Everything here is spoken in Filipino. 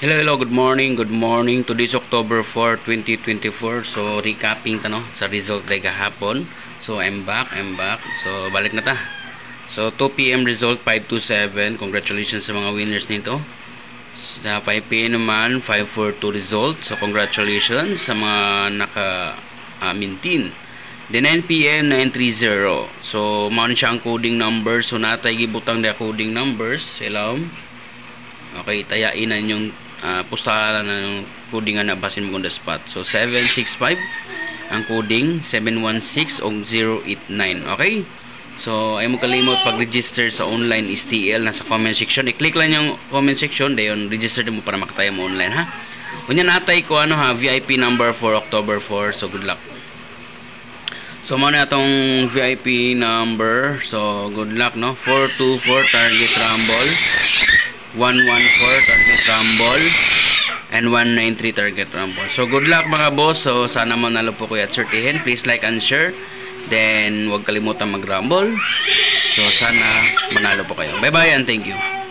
Hello, good morning. Today's October 4, 2024. So, recapping ta no sa result day kahapon. So, I'm back. So, balik na ta. So, 2 PM result 527. Congratulations sa mga winners nito. Sa 5 PM naman 542 result. So, congratulations sa mga naka-maintain. The 9 PM 930. So, mao siya ang coding number. So, natay gibutang na coding numbers. Ilawom. Okay, tayain na yung pustalan na yung coding na basin mo on the spot. So 765 ang coding, 716 o 089. Okay? So ay mo kalimot pag-register sa online STL nasa comment section. I-click lang yung comment section, dayon register mo para makataya mo online ha. Unya natay ko VIP number for October 4. So good luck. So mo na atong VIP number. So good luck no. 424 target rumble. 114 target rumble and 193 target rumble. So good luck mga boss. So sana manalo po kayo at sortihin. Please like and share. Then huwag kalimutan mag-rumble. So sana manalo po kayo. Bye bye and thank you.